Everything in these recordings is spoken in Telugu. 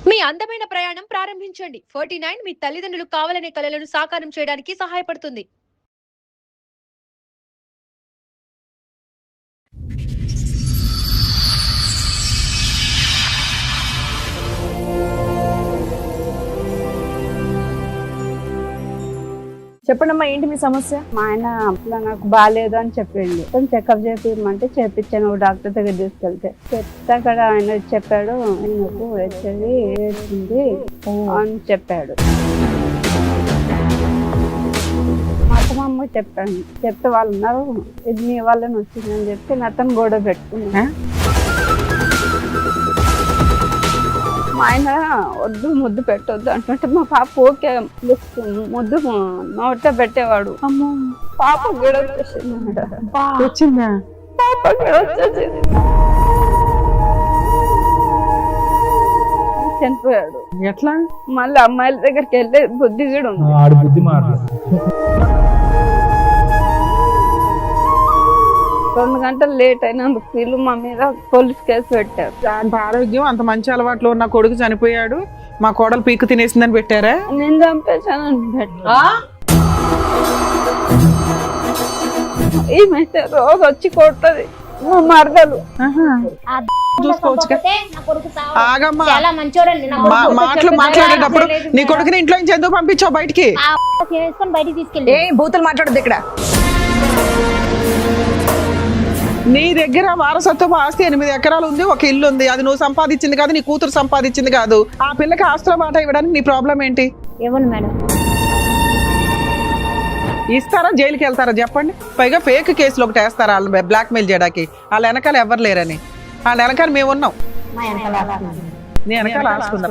మీ అందమైన ప్రయాణం ప్రారంభించండి. 49 మీ తల్లిదండ్రులు కావాలనే కలలను సాకారం చేయడానికి సహాయపడుతుంది. చెప్పండమ్మా, ఏంటి మీ సమస్య? మా ఆయన అట్లా నాకు బాగాలేదు అని చెప్పిండు. చెకప్ చేపిమంటే చేపించాను డాక్టర్ దగ్గర తీసుకెళ్తే. చెప్తే అక్కడ ఆయన చెప్పాడు, నాకు హెచ్ఐవి ఏడ్చింది అని చెప్పాడు. మా అమ్మ చెప్పాను, చెప్తే వాళ్ళు ఉన్నారు, ఇది నీ వాళ్ళని వచ్చిందని చెప్పి నాతను గొడవ పెట్టుకున్నా. మా ఆయన వద్దు ముద్దు పెట్టొద్దు అంటుంటే మా పాప ఓకే ముద్దు నోట పెట్టేవాడు. అమ్మో, పాప కూడా వచ్చిందా? పాప కూడా వచ్చేసింది. చనిపోయాడు. ఎట్లా? మళ్ళీ అమ్మాయిల దగ్గరికి వెళ్ళే బుద్ధి కూడా ఉంది. 2 గంటలు లేట్ అయినందుకు వీళ్ళు మా మీద పోలీస్ కేసు పెట్టారు. అంత ఆరోగ్యం, అంత మంచి అలవాట్లు ఉన్న కొడుకు చనిపోయాడు, మా కోడలు పీకు తినేసిందని పెట్టారా? నేను చంపేశానని పెట్టా. ఏమైతే రోజు వచ్చి కొట్టది మా మరదలు. ఆగమ్మా, మాటలు మాట్లాడేటప్పుడు నీ కొడుకుని ఇంట్లో నుంచి ఎందుకు పంపించావు బయటికి? ఏ బూతులు మాట్లాడద్దు ఇక్కడ. నీ దగ్గర వారసత్వపు ఆస్తి 8 ఎకరాలు ఉంది, ఒక ఇల్లు ఉంది. అది నువ్వు సంపాదించింది కాదు, నీ కూతురు సంపాదించింది కాదు. ఆ పిల్లకి ఆస్తుల మాట ఇవ్వడానికి నీ ప్రాబ్లం ఏంటి? ఇవ్వను మేడం. ఇస్తారా, జైలుకి వెళ్తారా చెప్పండి? పైగా ఫేక్ కేసులు ఒకటి వేస్తారా వాళ్ళు బ్లాక్ మెయిల్ చేయడానికి? వాళ్ళ వెనకాల ఎవరు లేరని. వాళ్ళ వెనకాల మేము ఉన్నాం. నీ వెనకాల ఆసుకుందా?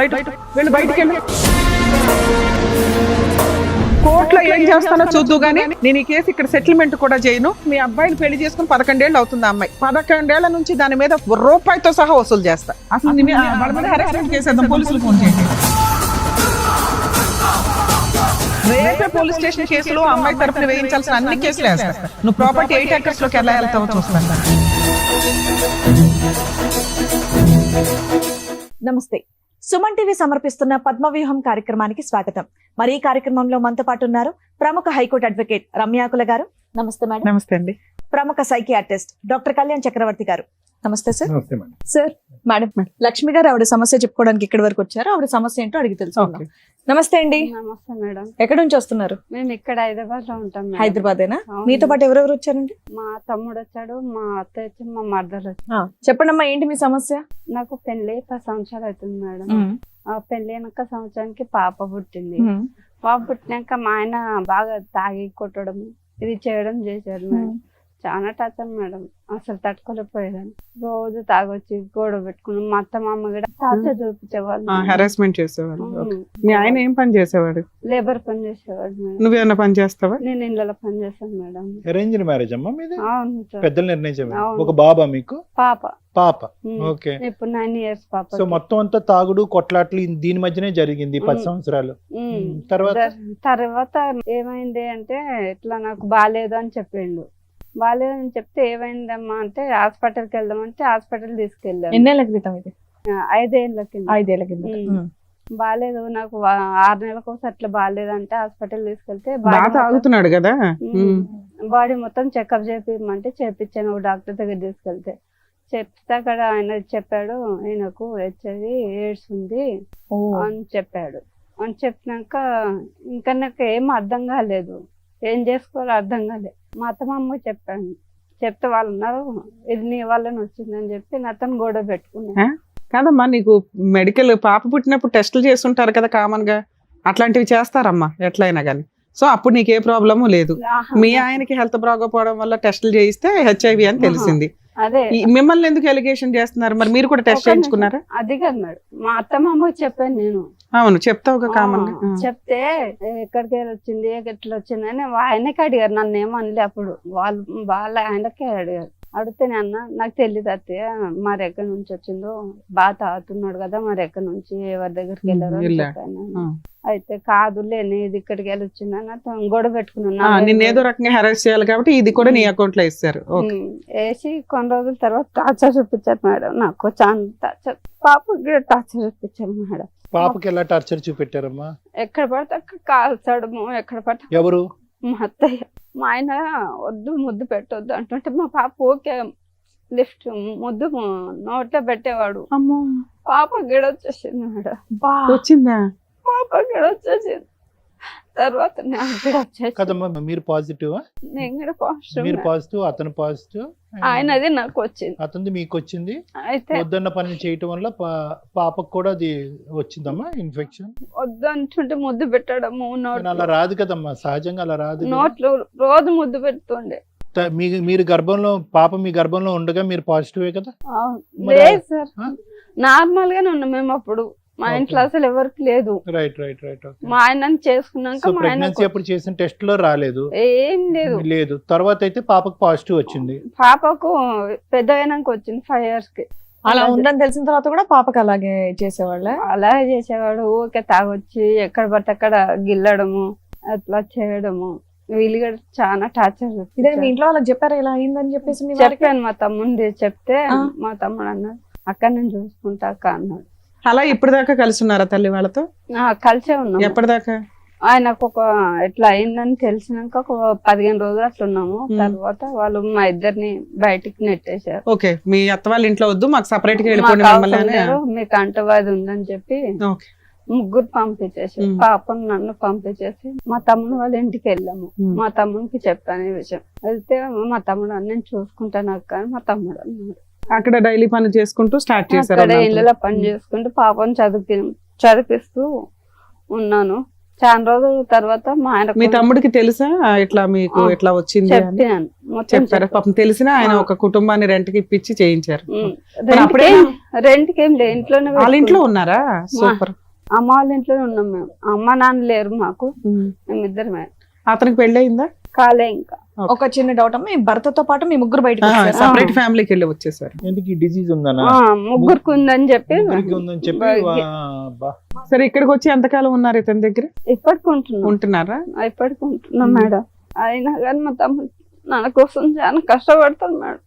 బయట వెళ్ళి, బయటికి వెళ్ళి. కోర్టులో ఏం చేస్తానో చూద్దు గానీ నేను ఈ కేసు ఇక్కడ సెటిల్మెంట్ కూడా చేయను. మీ అబ్బాయిని పెళ్లి చేసుకుని 11 ఏళ్ళు అవుతుంది. అమ్మాయి 11 ఏళ్ల నుంచి దాని మీద రూపాయితో సహా వసూలు చేస్తా. అసలు వాళ్ళ మీద హెరాస్మెంట్ చేసేద్దాం, పోలీసులు ఫోన్ చేయండి. రేపే పోలీస్ స్టేషన్ కేసులో అమ్మాయి తరపున వేయించాల్సిన అన్ని కేసులు వేస్తా. నువ్వు ప్రాపర్టీ 8 acres లోకి ఎలా వెళ్తావో చూస్తాను. నమస్తే. సుమన్ టీవీ సమర్పిస్తున్న పద్మవ్యూహం కార్యక్రమానికి స్వాగతం. మరి ఈ కార్యక్రమంలో మనతో పాటు ఉన్నారు ప్రముఖ హైకోర్టు అడ్వకేట్ రమ్యాకుల గారు. నమస్తే మేడం. నమస్తే అండి. ప్రముఖ సైకియాట్రిస్ట్ డాక్టర్ కళ్యాణ్ చక్రవర్తి గారు. నమస్తే సార్. సార్, మేడం, లక్ష్మి గారు ఆవిడ సమస్య చెప్పుకోవడానికి ఇక్కడి వరకు వచ్చారు. ఆవిడ సమస్య ఏంటో అడిగి తెలుసుకుందాం. నమస్తే అండి. నమస్తే మేడం. ఎక్కడి నుంచి వస్తున్నారు? మేము ఇక్కడ హైదరాబాద్ లో ఉంటాం. హైదరాబాదేనా? మీతో పాటు ఎవరెవరు వచ్చారండి? మా తమ్ముడు వచ్చాడు, మా అత్త వచ్చి, మా మరదలు వచ్చి. చెప్పండమ్మా, ఏంటి మీ సమస్య? నాకు పెళ్లి 10 సంవత్సరాలు అవుతుంది మేడం. ఆ పెళ్లి అయినాక సంవత్సరానికి పాప పుట్టింది. పాప పుట్టినాక మా ఆయన బాగా తాగి కొట్టడం, ఇది చేయడం చేశాడు మేడం. చాలా టార్చర్ మేడం, అసలు తట్టుకోలేకపోయేదాన్ని. రోజు తాగొచ్చి గొడవ పెట్టుకున్నాం. మా అత్త మామ కూడా టార్చర్ చూపించేవాళ్ళు, హెరాస్మెంట్ చేసేవాళ్ళు. మీ ఆయన ఏం పని చేసేవాడు? లేబర్ పని చేసేవాడు మేడం. నువ్వేమన్నా పని చేస్తావా? నేను ఇళ్ళలో పని చేస్తాను మేడం. అరేంజ్డ్ మ్యారేజ్ అమ్మా మీది? అవును సార్. పెద్దలు నిర్ణయించారు. అవును. ఒక బాబా మీకు? పాప. పాప. ఓకే. ఇప్పుడు 9 years పాప. సో మొత్తం అంతా తాగుడు కొట్లాట్లు దీని మధ్యనే జరిగింది 10 సంవత్సరాలు. తర్వాత ఏమైంది అంటే, ఇట్లా నాకు బాగాలేదు అని చెప్పిండు. బాగాలేదని చెప్తే ఏమైందమ్మా అంటే హాస్పిటల్కి వెళ్దామంటే హాస్పిటల్ తీసుకెళ్ళాను. ఎన్నేళ్ల క్రితం ఇది? 5 ఏళ్ల కింద. 5 ఏళ్ల కింద. బాగాలేదు నాకు 6 నెలలకు ఒకసారి అట్లా బాగాలేదంటే హాస్పిటల్ తీసుకెళ్తే తాగుతున్నాడు కదా, బాడీ మొత్తం చెకప్ చేపిమంటే చేపించాను డాక్టర్ దగ్గర తీసుకెళ్తే. చెప్తే అక్కడ ఆయన చెప్పాడు, ఆయనకు హెచ్ఐవి ఎయిడ్స్ ఉంది అని చెప్పాడు. అని చెప్పినాక ఇంకా నాకు ఏం అర్థం కాలేదు, ఏం చేసుకోవాలో అర్థం కాలేదు. మా అత్తమ్మ చెప్పాను, చెప్తే వాళ్ళు ఉన్నారు, ఇది నీ వాళ్ళని వచ్చిందని చెప్పి నాతను గొడవ పెట్టుకున్నా. కాదమ్మా, నీకు మెడికల్ పాప పుట్టినప్పుడు టెస్టులు చేస్తుంటారు కదా కామన్ గా, అట్లాంటివి చేస్తారమ్మా ఎట్లయినా కానీ. సో అప్పుడు నీకు ఏ ప్రాబ్లము లేదు. మీ ఆయనకి హెల్త్ బాగోపోవడం వల్ల టెస్టులు చేయిస్తే హెచ్ఐవి అని తెలిసింది. అదే మిమ్మల్ని ఎందుకు ఎలిగేషన్ చేస్తున్నారు? మరి మీరు కూడా టెస్ట్ చేయించుకున్నారా? అది కాదు మేడం, మా అత్తమ్మకి చెప్పాను నేను. అవును, చెప్తావు కామన్. చెప్తే ఎక్కడికి వచ్చింది, ఎట్లా వచ్చింది అని ఆయనకి అడిగారు, నన్ను ఏమనలే. అప్పుడు వాళ్ళ ఆయనకే అడిగారు. అడిగితేనే అన్న నాకు తెలియదు అత్తయ్య మరి ఎక్కడి నుంచి వచ్చిందో బాగా తాగుతున్నాడు కదా మరి ఎక్కడి నుంచి ఎవరి దగ్గరికి వెళ్ళారో అని వెళ్ళాడు. చెప్పాను. ఆ. అయితే కాదులే నేను ఇక్కడికి వెళ్ళి వచ్చిందని అతను గొడవ పెట్టుకున్నాను నిన్ను ఏదో రకంగా హెరాస్ చేయాలి కాబట్టి ఇది కూడా నీ అకౌంట్ లో ఇస్తారు. ఓకే. వేసి కొన్ని రోజుల తర్వాత టార్చర్ చూపించారు మేడం. నాకు చాలా టార్చర్, పాపకి కూడా టార్చర్ చూపించారు మేడం. పాపకి ఎలా టార్చర్ చూపెట్టారమ్మా? ఎక్కడ పడితే అక్కడ కాల్చడము, ఎక్కడ పడితే ఎవరు? మా అత్తయ్య. మా ఆయన వద్దు ముద్దు పెట్టొద్దు అంటుంటే మా పాప ఓకే లిఫ్ట్ ముద్దు నోట్లో పెట్టేవాడు. అమ్మో, పాప గిడ వచ్చేసింది మేడం. వచ్చిందా? పాప గిడ వచ్చేసింది. తర్వాత నాకు గిడ వచ్చేసింది. కదమ్మా, మీరు పాజిటివ్, నేను కూడా పాజిటివ్. మీరు పాజిటివ్, అతను పాజిటివ్, ఆయనది నాకు వచ్చింది. అతనిది మీకు వచ్చింది. అయితే వద్దన్న పని చేయటం వల్ల పాపకు కూడా అది వచ్చిందమ్మా ఇన్ఫెక్షన్. వద్దు అంటుంటే ముద్దు పెట్టడము, అలా రాదు కదమ్మా, సహజంగా అలా రాదు కదా. నోట్లో రోజు ముద్దు పెడుతుండే. మీరు గర్భంలో, పాప మీ గర్భంలో ఉండగా మీరు పాజిటివే కదా? లేదు సార్, ఆ? నార్మల్ గానే ఉన్నాం మేము అప్పుడు. మా ఇంట్లో అసలు ఎవరికి లేదు. Right right right. మా ఆయన చేసుకున్నాక సో మా ఆయన ప్రెగ్నెన్సీ అప్పుడు చేసిన టెస్ట్ లో రాలేదు? ఏం లేదు. లేదు. తర్వాత అయితే పాపకు పాజిటివ్ వచ్చింది. పాపకు పెద్ద అయినాక వచ్చింది 5 years కి. అలా ఉందని తెలిసిన తర్వాత కూడా పాపకి అలాగే చేసేవాళ్ళ. అలాగే చేసేవాడు. ఊరికే తాగొచ్చి ఎక్కడ పడితే అక్కడ గిల్లడము, అట్లా చేయడము. వీళ్ళు కూడా చాలా టార్చర్. ఇదే మీ ఇంట్లో వాళ్ళకి చెప్పారా ఇలా అయిందని చెప్పేసి? మీ వారికి చెప్పాను మా తమ్ముడి చెప్తే మా తమ్ముడు అన్నాడు అక్కడ నేను చూసుకుంటా అక్క అన్నాడు. అలా ఇప్పటిదాకా కలిసి ఉన్నారా తల్లి వాళ్ళతో? కలిసే ఉన్నాం. ఎప్పటిదాకా? ఆయనకు ఒక ఎట్లా అయిందని తెలిసినాక ఒక 15 రోజులు అట్లా ఉన్నాము. తర్వాత వాళ్ళు మా ఇద్దరిని బయటికి నెట్టేశారు. ఓకే, మీ అత్త వాళ్ళ ఇంట్లో వద్దు, మాకు సపరేట్ గా మాకు వెళ్ళిపోండి మమ్మల్ని అవసరం అని. లేదు, మీకు అంటవాది ఉందని చెప్పి ఓకే. ముగ్గురు పంపించేసి పాపను నన్ను పంపించేసి మా తమ్ముడు వాళ్ళ ఇంటికి వెళ్ళాము. మా తమ్ముడికి చెప్పాను ఈ విషయం. వెళ్తే మా తమ్ముడు నేను చూసుకుంటాను అక్క అని మా తమ్ముడు అన్నాడు. అక్కడ డైలీ పని చేసుకుంటూ స్టార్ట్ చేశారు. అక్కడ ఇళ్ళలో పని చేసుకుంటూ పాపను చదివిస్తూ ఉన్నాను. చాలా రోజుల తర్వాత మా ఆయన మీ తమ్ముడికి తెలుసా ఇట్లా మీకు ఇట్లా వచ్చింది అని? చెప్పాను మొత్తం చెప్పారా? పాపం తెలిసినా ఆయన ఒక కుటుంబాన్ని రెంట్ కి ఇప్పించి చేయించారు. రెంట్కి ఏం లేదు, ఇంట్లోనే వాళ్ళ ఇంట్లో ఉన్నారా? సూపర్. అమ్మ వాళ్ళ ఇంట్లోనే ఉన్నాం మేము. అమ్మ నాన్న లేరు మాకు, మేమిద్దరమే. అతనికి పెళ్లి అయిందా? కాలే ఇంకా. ఒక చిన్న డౌట్ అమ్మా, మీ భర్తతో పాటు మీ ముగ్గురు బయటకు వచ్చారా? సపరేట్ ఫ్యామిలీకి వెళ్ళి వచ్చేసారు. ఎందుకు ఈ డిసీజ్ ఉందనా? ముగ్గురికి ఉందని చెప్పి ఉందని చెప్పి సరే, ఇక్కడికి వచ్చి ఎంతకాలం ఉన్నారు ఇతని దగ్గర? ఇప్పటికి ఉంటున్నాం. ఉంటున్నారా? ఇప్పటికి ఉంటున్నాం మేడం. అయినా కానీ మా తమ్ముడు నా కోసం చాలా కష్టపడతాడు మేడం.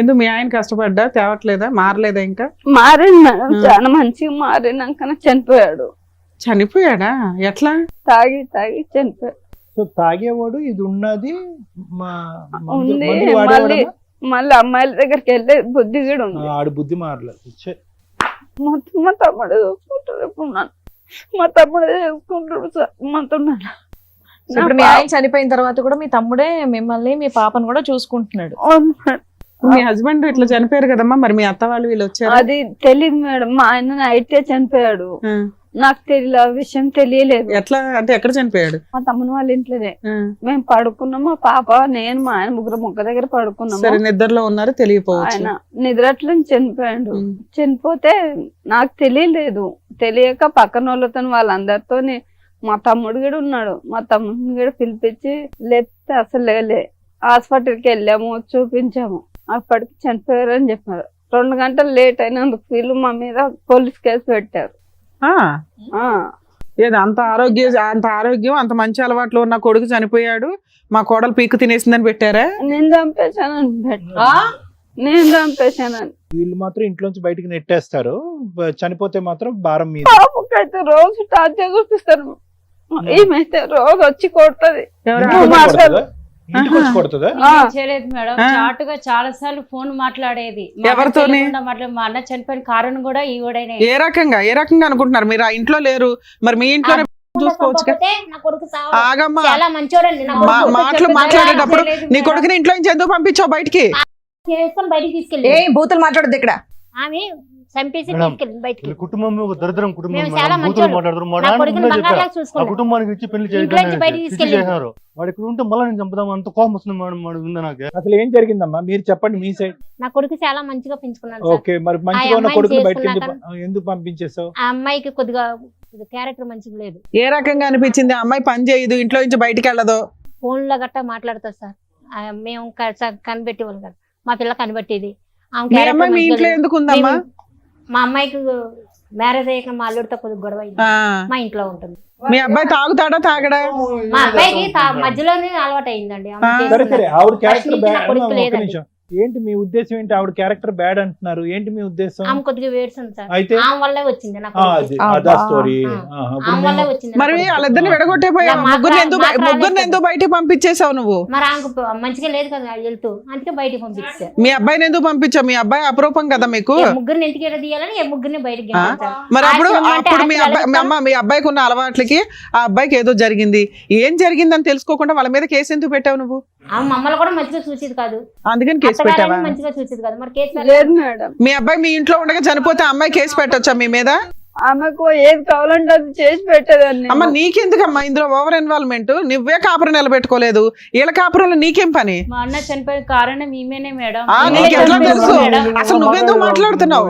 ఎందుకు మీ ఆయన కష్టపడ్డా తేవట్లేదా? మారలేదా? ఇంకా మారింది మేడం, చాలా మంచిగా మారినాక చనిపోయాడు. చనిపోయాడా? ఎట్లా? తాగి చనిపోయాడు. సో తాగేవాడు, ఇది ఉన్నది ఉంది. మళ్ళీ అమ్మాయిల దగ్గరికి వెళ్ళే బుద్ధి కూడా ఉంది. ఆడు బుద్ధి మారలేదు. మొత్తం మా తమ్ముడు చూసుకుంటాడు. ఇప్పుడు మా తమ్ముడు చూసుకుంటాడు సార్ మొత్తం. ఇప్పుడు మీ ఆయన చనిపోయిన తర్వాత కూడా మీ తమ్ముడే మిమ్మల్ని మీ పాపను కూడా చూసుకుంటున్నాడు. మీ హస్బెండ్ ఇట్లా చనిపోయారు కదమ్మా, మరి మీ అత్త వాళ్ళు వీళ్ళు వచ్చారు? అది తెలియదు మేడం. మా ఆయన నైటే చనిపోయాడు. నాకు తెలియదు, ఆ విషయం తెలియలేదు. ఎట్లా అంటే ఎక్కడ చనిపోయాడు? మా తమ్ముని వాళ్ళ ఇంట్లోనే. మేము పడుకున్నాము, మా పాప నేను మా ఆయన ముగ్గురు మొక్క దగ్గర పడుకున్నాము. సరే, నిద్రలో ఉన్నారు, తెలియపోవచ్చు. ఆయన నిద్రట్లో చనిపోయాడు. చనిపోతే నాకు తెలియలేదు. తెలియక పక్కన వాళ్ళతో వాళ్ళందరితో మా తమ్ముడు కూడా ఉన్నాడు. మా తమ్ముడిని కూడా పిలిపించి లేపితే అసలు లేలే. హాస్పిటల్కి వెళ్ళాము, చూపించాము. అప్పటికి చనిపోయారు అని చెప్పారు. 2 గంటలు లేట్ అయినందుకు వీళ్ళు మా మీద పోలీస్ కేసు పెట్టారు. ఏదో అంత ఆరోగ్యం అంత మంచి అలవాట్లు ఉన్న కొడుకు చనిపోయాడు, మా కోడలు పీకు తినేసిందని పెట్టారా? నేను చంపేశానని. వీళ్ళు మాత్రం ఇంట్లోంచి బయటికి నెట్టేస్తారు, చనిపోతే మాత్రం భారం మీద. పాపకైతే రోజు టార్చర్ చూపిస్తారు. ఏమైతే రోజు వచ్చి కొడుతుంది. ఇంటికి వచ్చి కొడుతుందా? చేయలేదు మేడం. చాటుగా చాలా సార్లు ఫోన్ మాట్లాడేది. ఎవరితోని? మా అన్న చనిపోయిన కారణం కూడా ఈవిడనే. ఏ రకంగా అనుకుంటున్నారు? మీరు ఆ ఇంట్లో లేరు, మరి మీ ఇంట్లోనే చూసుకోవచ్చు. ఆగమ్మా, మాటలు మాట్లాడేటప్పుడు నీ కొడుకుని ఇంట్లో నుంచి ఎందుకు పంపించావు బయటికి? బయటికి తీసుకెళ్ళి ఏ బూతులు మాట్లాడద్దు ఇక్కడ. ఆమె చంపేసి తీసుకెళ్ళి బయటికి. కుటుంబం ఒక దరిద్రం కుటుంబం. మేము చాలా మంచోళ్ళు. నా కొడుకుని బంగారులా చూసుకున్నాం. కుటుంబానికి ఇచ్చి పెళ్లి చేశారు. వాడు ఇక్కడ ఉంటే మళ్ళీ నేను చంపుదాం అంత కోపం వస్తుంది మేడం ఉంది నాకు. అసలు ఏం జరిగిందమ్మా మీరు చెప్పండి మీ సైడ్. నా కొడుకు చాలా మంచిగా పెంచుకున్నాను. ఓకే, మరి మంచిగా ఉన్న కొడుకు బయటకి ఎందుకు పంపించేసావు? ఆ అమ్మాయికి కొద్దిగా క్యారెక్టర్ మంచిగా లేదు. ఏ రకంగా అనిపించింది? అమ్మాయి పని చేయదు, ఇంట్లో నుంచి బయటికి వెళ్ళదు, ఫోన్ లో గట్టా మాట్లాడతారు సార్. మేము కనిపెట్టి వాళ్ళు కదా మా పిల్ల కనిపెట్టేది ఆమె మీ character అమ్మాయి మీ మంచిగా ఇంట్లో లేదు. ఎందుకు ఉందమ్మా? మా అమ్మాయికి మ్యారేజ్ అయ్యాక మా అల్లుడితో కొద్దిగా గొడవ అయింది. ఆ, మా ఇంట్లో ఉంటుంది. మీ అబ్బాయి తాగుతాడా తాగడా? మా అబ్బాయికి మధ్యలోనే అలవాటు అయిందండి. ఆమె ఆ. సరే సరే చేసుకున్నది. ఆవిడ క్యారెక్టర్ పరిస్థితి నా బ్యాడ్ కొడుకు లేదండి. ఏంటి మీ ఉద్దేశం ఏంటి? ఆవిడ క్యారెక్టర్ బ్యాడ్ అంటున్నారు, ఏంటి మీ ఉద్దేశం? ఆమె కొద్దిగా వేడుస్తుంది సార్. అయితే ఆమె వల్లే వచ్చింది నాకు. అదా స్టోరీ. ఆమె వల్లే వచ్చింది. మరి నాకు. వాళ్ళిద్దరిని విడగొట్టేపోయావు. మాకు ముగ్గురిని ఎందుకు బయటికి పంపించేసావు నువ్వు? మరి ఆమెకు మంచిగా లేదు కదా వెళ్తూ, అందుకే బయటకు పంపిస్తే. మీ అబ్బాయిని ఎందుకు పంపించావు? మీ అబ్బాయి అపరూపం కదా మీకు. ముగ్గురిని ఇంటికి తీయాలని ముగ్గురిని బయటకి ఆ? పంపించారు. మరి అప్పుడు ఆశ్రమం అంటే అప్పుడు మీ అబ్బాయి ఆశ్రమాలు మీ అబ్బాయికి ఉన్న అలవాట్లకి ఆ అబ్బాయికి ఏదో జరిగింది. ఏం జరిగిందని తెలుసుకోకుండా వాళ్ళ మీద కేసు ఎందుకు పెట్టావు నువ్వు? ఆమె మమ్మల్ని కూడా మంచిగా చూసేది కాదు. అందుకని కేసు పెట్టావా? అత్తగారని మంచిగా చూసేది కాదు. మరి కేసు లేదు మేడం, మీ అబ్బాయి మీ ఇంట్లో ఉండగా చనిపోతే ఆ అమ్మాయి కేసు పెట్టొచ్చా మీ మీద? ఆమెకు ఏది కావాలంటే అది చేసి పెట్టేదాన్ని. అమ్మ నీకెందుకమ్మా ఇందులో ఓవర్ ఇన్వాల్వ్మెంట్? నువ్వే కాపురం నిలబెట్టుకోలేదు, వీళ్ళ కాపురంలో నీకేం పని? మా అన్న చనిపోయిన కారణం ఈమెనే మేడం. ఆ, ఈమెనే నీకు ఎట్లా చనిపోయింది తెలుసు? మేడం. అసలు నువ్వెందుకు మాట్లాడుతున్నావు?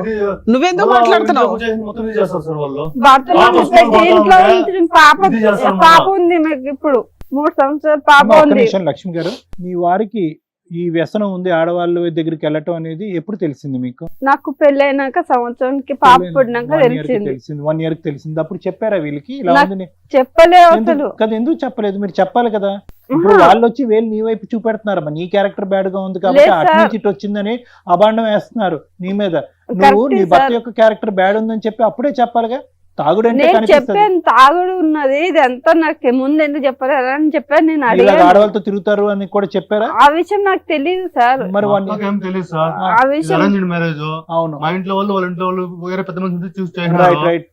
నువ్వెందుకు మాట్లాడుతున్నావు? మొత్తం ఇది చేస్తారు సార్ వాళ్ళు. భర్తలో పాప పెట్టి వస్తుంది, ఇంట్లో పోతా ఉంచిన పాప ఇది చేస్తాం పాప మళ్ళా. ఉంది మీకు ఇప్పుడు 3 సంవత్సరాల పాప ఒక్క ఉంది. నిమిషం లక్ష్మి గారు, మీ వారికి ఈ వ్యసనం ఉంది ఆడవాళ్ళ దగ్గరికి వెళ్ళటం అనేది ఎప్పుడు తెలిసింది మీకు? నాకు పెళ్ళైనాక సంవత్సరానికి పాప పుట్టినాక 1 year కి తెలిసింది. తెలిసింది. 1 year కి తెలిసింది. అప్పుడు చెప్పారా వీళ్ళకి ఇలా నాకు ఉందని? చెప్పలే అసలు. ఎందుకు చెప్పలేదు? మీరు చెప్పాలి కదా. ఇప్పుడు వాళ్ళు వచ్చి వేలు నీ వైపు చూపెడుతున్నారమ్మా, నీ క్యారెక్టర్ బ్యాడ్ గా ఉంది కాబట్టి లేదు అటు సార్. నుంచి ఇటు వచ్చిందని అబాండం వేస్తున్నారు నీ మీద. నువ్వు కరెక్టే నీ భర్త సార్. యొక్క క్యారెక్టర్ బ్యాడ్ ఉందని చెప్పి అప్పుడే చెప్పాలిగా. తాగుడంటే నేను కనిపిస్తుంది. చెప్పాను తాగుడు ఉన్నది ఇదంతా నాకు ముందు ఎందుకు చెప్పలేదు అని చెప్పాను. నేను ఇలా అడిగాను. ఆడవాళ్ళతో తిరుగుతారు అని కూడా చెప్పారా? ఆ విషయం నాకు తెలియదు సార్. మరి మా అక్కకి ఏం తెలియదు సార్. ఆ విషయం అరేంజ్డ్ మ్యారేజ్. అవును, మా ఇంట్లో వాళ్ళు వాళ్ళ ఇంట్లో వాళ్ళు వేరే పెద్ద మంది చూసి రైట్ చేసినారు. రైట్.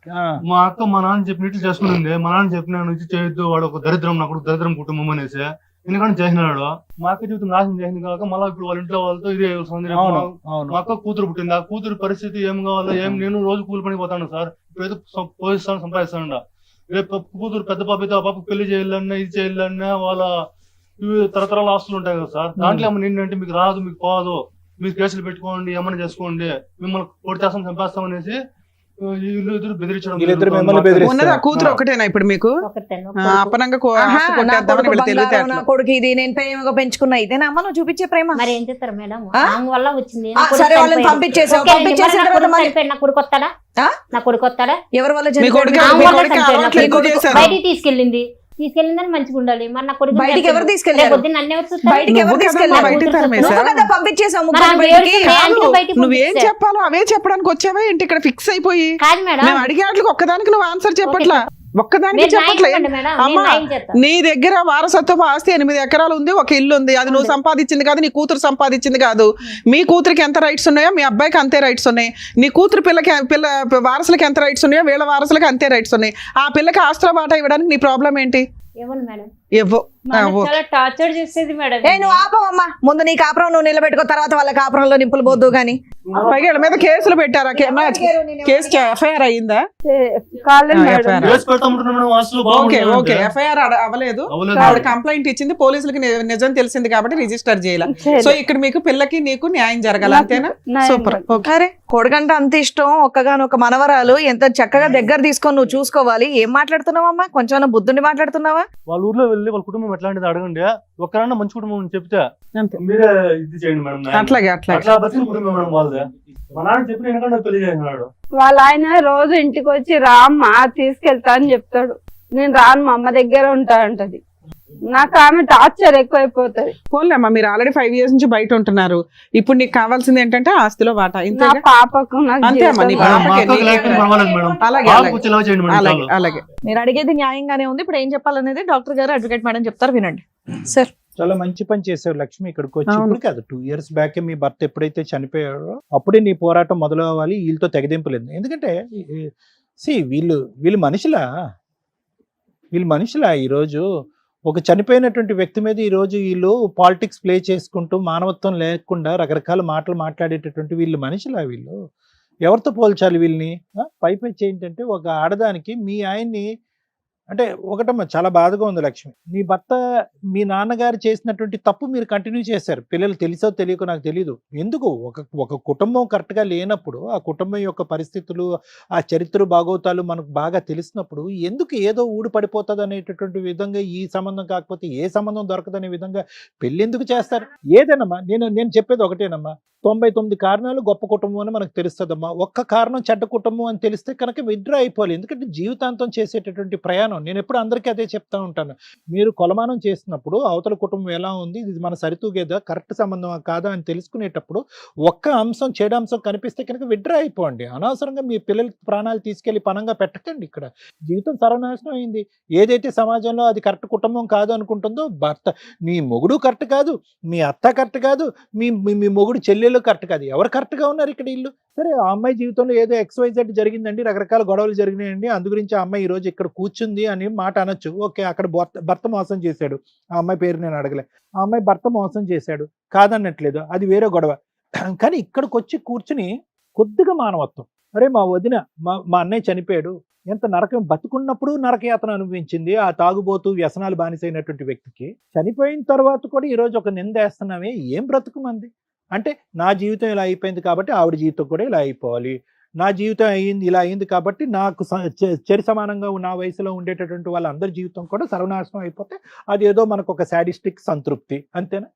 మా అక్క మా నాన్న చెప్పినట్లు చేసుకునింది. మా నాన్న చెప్పిన నుంచి చేయొద్దు, వాడు ఒక దరిద్రం, నా కొడుకు దరిద్రం కుటుంబం అనేసి ఎందుకంటే చేసినాడు. మా అక్క జీవితం నాశనం చేసింది కాక మళ్ళీ ఇప్పుడు వాళ్ళ ఇంట్లో వాళ్ళతో ఇదే వస్తుంది. అవును అవును. మా అక్క కూతురు పుట్టింది. ఆ కూతురు పరిస్థితి ఏం కావాలో ఏం, నేను రోజు కూలి పని పోతాను సార్. ఇప్పుడు ఏదో పోయిస్తాను సంపాదిస్తాను. రేపు కూతురు పెద్ద పాప అయితే ఆ పాప పెళ్లి చేయాలన్నా ఇది చేయాలన్నా వాళ్ళ తరతరాల ఆస్తులు ఉంటాయి కదా సార్. దాంట్లో ఏమన్నా ఏంటంటే మీకు రాదు, మీకు పోదు, మీరు కేసులు పెట్టుకోండి, ఏమన్నా చేసుకోండి, మిమ్మల్ని కొట్టి చేస్తాం చంపేస్తాం అనేసి వీళ్ళిద్దరు బెదిరించడం. వీళ్ళిద్దరు మిమ్మల్ని బెదిరిస్తారు. ఉన్నది ఆ కూతురు ఒకటేనా ఇప్పుడు మీకు? ఒకటేను, ఆ, కొడుకు. అపనంగా ఆహా, ఆస్తి నా కొట్టేద్దామని కొడుకు వీళ్ళ బంగారం, నా తెలివితేటలు. కొడుకు ఇది నేను ప్రేమగా పెంచుకున్నా ఇదేనా అమ్మ నువ్వు చూపించే ప్రేమ? మరి ఏం చేస్తారు మేడం? ఆ? ఆమె వల్ల వచ్చింది. ఆ, నా కొడుకు సరే వాళ్ళని చనిపోయాడు. పంపించేసావు. ఓకే అండి, పంపించేసిన మరి నా తర్వాత కొడుకు మళ్ళీ- చనిపోయాడు. నా కొడుకు వస్తాడా? ఆ? నా కొడుకు వస్తాడా? ఎవరి వల్ల మీ చనిపోయాడు? కొడుకు ఆమె మీ వల్ల కొడుకు చనిపోయాడు. అలవాట్లు ఎక్కువ చేశారు. బయటికి తీసుకెళ్ళిందని మంచిగా ఉండాలి. మరి నా కొడుకు బయటికి ఎవరు తీసుకెళ్లారు? రేపు పొద్దున్న నన్ను ఎవరు చూస్తారు? బయటికి ఎవరు నువ్వు కదా తీసుకెళ్లారు? బయటికి కూతురు తరిమేశావు. నువ్వు కదా పంపించేసావు మరి ముగ్గురిని ఆమె బయటికి. ఏడుస్తుంది, అందుకే బయటికి నువ్వేం పంపిస్తారు. చెప్పాలో అవే చెప్పడానికి వచ్చావా ఏంటి ఇక్కడ ఫిక్స్ అయిపోయి? కాదు మేడం, మేము అడిగే వాటికి ఒక్కదానికి నువ్వు ఆన్సర్ చెప్పట్లా, ఒక్కదానికి మీరు న్యాయం చెప్పట్లే. చెప్పండి మేడం, నేను అమ్మా న్యాయం చేస్తాను. నీ దగ్గర వారసత్వ ఆస్తి 8 ఎకరాలు ఉంది, ఒక ఇల్లు ఉంది. అది నువ్వు సంపాదించింది కాదు, నీ కూతురు సంపాదించింది కాదు. మీ కూతురికి ఎంత రైట్స్ ఉన్నాయో మీ అబ్బాయికి అంతే రైట్స్ ఉన్నాయి. నీ కూతురు పిల్ల వారసులకి ఎంత రైట్స్ ఉన్నాయో వీళ్ళ వారసులకి అంతే రైట్స్ ఉన్నాయి. ఆ పిల్లకి ఆస్తుల వాటా ఇవ్వడానికి నీ ప్రాబ్లం ఏంటి? ఇవ్వను మేడం. ఇవ్వు. మనకు చాలా టార్చర్ చేసేది మేడం. ఏ నువ్వు ఆపవమ్మా, ముందు నీ కాపురం నువ్వు నిలబెట్టుకో, తర్వాత వాళ్ళ కాపురంలో నింపులు పోద్దు గాని. పైగా వీళ్ళ మీద కేసులు పెట్టారా? కేసు ఎఫ్ఐఆర్ అయ్యిందా? కాలేదు ఆ, మేడం. FIR. కేసు పెడతామంటున్నాం మేడం, ఆస్తులు ఓకే ఓకే, బాగుంటాయంటే. ఎఫ్ఐఆర్ అవ్వలేదు. అవ్వలేదు. ఆవిడ కంప్లైంట్ ఇచ్చింది, పోలీసులకి నిజం తెలిసింది కాబట్టి రిజిస్టర్ చేయాలి. సో ఇక్కడ మీకు పిల్లకి నీకు న్యాయం జరగాలి, అంతేనా? సూపర్. ఓకే. అరే కొడుకంటే అంత ఇష్టం, ఒక్కగానొక్క మనవరాలు, ఎంత చక్కగా దగ్గర తీసుకొని నువ్వు చూసుకోవాలి. ఏం మాట్లాడుతున్నావమ్మా? కొంచెం బుద్ధుండి మాట్లాడుతున్నావా? వాళ్ళ ఊర్లో వెళ్ళి వాళ్ళ కుటుంబం ఎట్లాంటిది అడగండి. ఒక్కరన్నా మంచి కుటుంబం అని చెప్తే అంతే. మీరే ఇది చేయండి మేడం. అట్లాగే అట్లాగే. అట్లా బతికిన కుటుంబం మేడం వాళ్ళదే. మా నాన్న చెప్పిన ఎందుకంటే పెళ్లి చేసినాడు. వాళ్ళ ఆయన రోజు ఇంటికి వచ్చి రామ్మా తీసుకెళ్తా అని చెప్తాడు. నేను రాను, మా అమ్మ దగ్గర ఉంటా అంటది. నాకు ఆమె టార్చర్ ఎక్కువైపోతది. పోన్లే అమ్మా, మీరు ఆల్రెడీ 5 years నుంచి బయట ఉంటున్నారు. ఇప్పుడు నీకు కావాల్సింది ఏంటంటే ఆస్తిలో వాటా. నా ఇంతేగా? పాపకు నాకు అంతే అమ్మా, నీ జీవితం మా పాపకి అక్కకి లేకపోతే పర్వాలేదు మేడం. అలాగే బాబుకు అలాగే వచ్చేలా చేయండి మేడం. అలాగే చాలు. అలాగే. మీరు అడిగేది న్యాయంగానే ఉంది. ఇప్పుడు ఏం చెప్పాలనేది డాక్టర్ గారు, అడ్వకేట్ మేడం చెప్తారు, వినండి సార్. చాలా మంచి పని చేసావు లక్ష్మి. ఇక్కడికి వచ్చి అవును. ఇప్పుడు కాదు, 2 years బ్యాక్ మీ భర్త ఎప్పుడైతే చనిపోయాడో అప్పుడే నీ పోరాటం మొదలు అవ్వాలి. వీళ్ళతో తెగదింపలేదు. ఎందుకంటే వీళ్ళు మనుషులా ఈరోజు ఒక చనిపోయినటువంటి వ్యక్తి మీద ఈరోజు వీళ్ళు పాలిటిక్స్ ప్లే చేసుకుంటూ మానవత్వం లేకుండా రకరకాల మాటలు మాట్లాడేటటువంటి వీళ్ళు మనుషులా? వీళ్ళు ఎవరితో పోల్చాలి వీళ్ళని? పైపెచ్చి ఏంటంటే ఒక ఆడదానికి మీ ఆయన్ని అంటే ఒకటమ్మా చాలా బాధగా ఉంది లక్ష్మి. నీ భర్త మీ నాన్నగారు చేసినటువంటి తప్పు మీరు కంటిన్యూ చేశారు. పిల్లలు తెలుసో తెలియకో నాకు తెలీదు. ఎందుకు ఒక కుటుంబం కరెక్ట్‌గా లేనప్పుడు, ఆ కుటుంబం యొక్క పరిస్థితులు, ఆ చరిత్ర బాగోతాలు మనకు బాగా తెలిసినప్పుడు ఎందుకు ఏదో ఊడి పడిపోతదనేటటువంటి విధంగా ఈ సంబంధం కాకపోతే ఏ సంబంధం దొరకదనే విధంగా పెళ్ళెందుకు చేస్తారు? ఏదేనమ్మా నేను చెప్పేది ఒకటేనమ్మా. 99 కారణాలు గొప్ప కుటుంబం అని మనకు తెలుస్తదమ్మా. ఒక్క కారణం చెడ్డ కుటుంబం అని తెలిస్తే కనుక విత్‌డ్రా అయిపోవాలి. ఎందుకంటే జీవితాంతం చేసేటటువంటి ప్రయాణం నేనెప్పుడు అందరికీ అదే చెప్తా ఉంటాను. మీరు కొలమానం చేసినప్పుడు అవతల కుటుంబం ఎలా ఉంది, ఇది మన సరితూగేదా, కరెక్ట్ సంబంధమా కాదా అని తెలుసుకునేటప్పుడు ఒక్క అంశం చెడు అంశం కనిపిస్తే కనుక విత్‌డ్రా అయిపోండి. అనవసరంగా మీ పిల్లల ప్రాణాలు తీసుకెళ్ళి పణంగా పెట్టకండి. ఇక్కడ జీవితం సర్వనాశనం అయింది. ఏదైతే సమాజంలో అది కరెక్ట్ కుటుంబం కాదు అనుకుంటుందో భర్త, నీ మొగుడు కరెక్ట్ కాదు, మీ అత్త కరెక్ట్ కాదు, మీ మీ మొగుడు చెల్లెలు కరెక్ట్ కాదు. ఎవరు కరెక్ట్‌గా ఉన్నారు ఇక్కడ ఈళ్ళు? సరే ఆ అమ్మాయి జీవితంలో ఏదో XYZ జరిగిందండి, రకరకాల గొడవలు జరిగినాయండి, అందు గురించి ఆ అమ్మాయి ఈరోజు ఇక్కడ కూర్చుంది అని మాట అనొచ్చు. ఓకే, అక్కడ భర్త మోసం చేశాడు. ఆ అమ్మాయి పేరు నేను అడగలే. ఆ అమ్మాయి భర్త మోసం చేశాడు, కాదనట్లేదు, అది వేరే గొడవ. కానీ ఇక్కడికొచ్చి కూర్చుని కొద్దిగా మానవత్వం, అరే మా వదిన మా అన్నయ్య చనిపోయాడు, ఎంత నరకం, బతుకున్నప్పుడు నరకయాతన అనుభవించింది ఆ తాగుబోతూ వ్యసనాలు బానిసైనటువంటి వ్యక్తికి, చనిపోయిన తర్వాత కూడా ఈరోజు ఒక నిందేస్తున్నామే, ఏం బ్రతుకు మంది? అంటే నా జీవితం ఇలా అయిపోయింది కాబట్టి ఆవిడ జీవితం కూడా ఇలా అయిపోవాలి, నా జీవితం ఇలా అయింది కాబట్టి నాకు చెరి సమానంగా నా వయసులో ఉండేటటువంటి వాళ్ళందరి జీవితం కూడా సర్వనాశనం అయిపోతే అదేదో మనకు ఒక సాడిస్టిక్ సంతృప్తి, అంతేనా?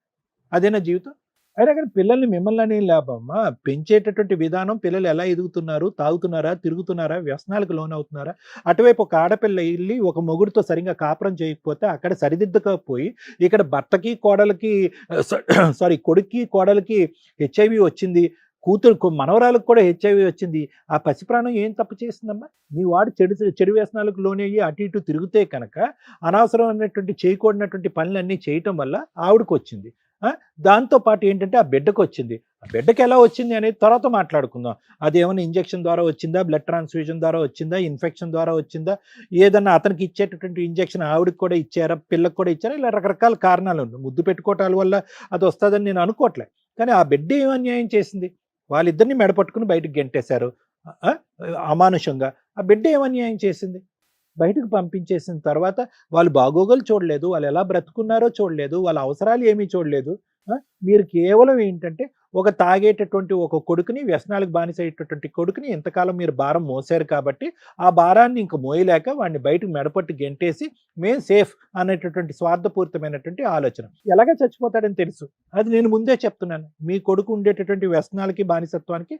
అదేనా జీవితం? అయినా కానీ పిల్లల్ని మిమ్మల్ని లాభమ్మా, పెంచేటటువంటి విధానం, పిల్లలు ఎలా ఎదుగుతున్నారు, తాగుతున్నారా, తిరుగుతున్నారా, వ్యసనాలకు లోనవుతున్నారా? అటువైపు ఒక ఆడపిల్ల వెళ్ళి ఒక మొగుడితో సరిగ్గా కాపురం చేయకపోతే అక్కడ సరిదిద్దకపోయి ఇక్కడ భర్తకి కోడలికి కొడుక్కి కోడలికి HIV వచ్చింది, కూతురు మనవరాలకు కూడా HIV వచ్చింది. ఆ పసిప్రాణం ఏం తప్పు చేసిందమ్మా? మీ వాడు చెడు వ్యసనాలకు లోనయ్యి అటు ఇటు తిరిగితే కనుక అనవసరమైనటువంటి చేయకూడనటువంటి పనులన్నీ చేయటం వల్ల ఆవిడకు వచ్చింది. దాంతో పాటు ఏంటంటే ఆ బిడ్డకు వచ్చింది. ఆ బిడ్డకి ఎలా వచ్చింది అనేది తర్వాత మాట్లాడుకుందాం. అది ఏమైనా ఇంజెక్షన్ ద్వారా వచ్చిందా, బ్లడ్ ట్రాన్స్ఫ్యూజన్ ద్వారా వచ్చిందా, ఇన్ఫెక్షన్ ద్వారా వచ్చిందా, ఏదన్నా అతనికి ఇచ్చేటటువంటి ఇంజెక్షన్ ఆవిడకి కూడా ఇచ్చారా, పిల్లకి కూడా ఇచ్చారా, ఇలా రకరకాల కారణాలు ఉన్నాయి. ముద్దు పెట్టుకోవటాల వల్ల అది వస్తుందని నేను అనుకోవట్లే. కానీ ఆ బిడ్డ ఏం అన్యాయం చేసింది? వాళ్ళిద్దరిని మెడపట్టుకుని బయటకు గెంటేశారు అమానుషంగా. ఆ బిడ్డ ఏం అన్యాయం చేసింది? బయటకు పంపించేసిన తర్వాత వాళ్ళు బాగోగులు చూడలేదు, వాళ్ళు ఎలా బ్రతుకున్నారో చూడలేదు, వాళ్ళ అవసరాలు ఏమీ చూడలేదు. మీరు కేవలం ఏంటంటే ఒక తాగేటటువంటి ఒక కొడుకుని, వ్యసనాలకు బానిసయ్యేటటువంటి కొడుకుని ఇంతకాలం మీరు భారం మోసారు కాబట్టి ఆ భారాన్ని ఇంక మోయలేక వాడిని బయటకు మెడపట్టి గెంటేసి మేము సేఫ్ అనేటటువంటి స్వార్థపూరితమైనటువంటి ఆలోచన. ఎలాగ చచ్చిపోతాడని తెలుసు, అది నేను ముందే చెప్తున్నాను. మీ కొడుకు ఉండేటటువంటి వ్యసనాలకి, బానిసత్వానికి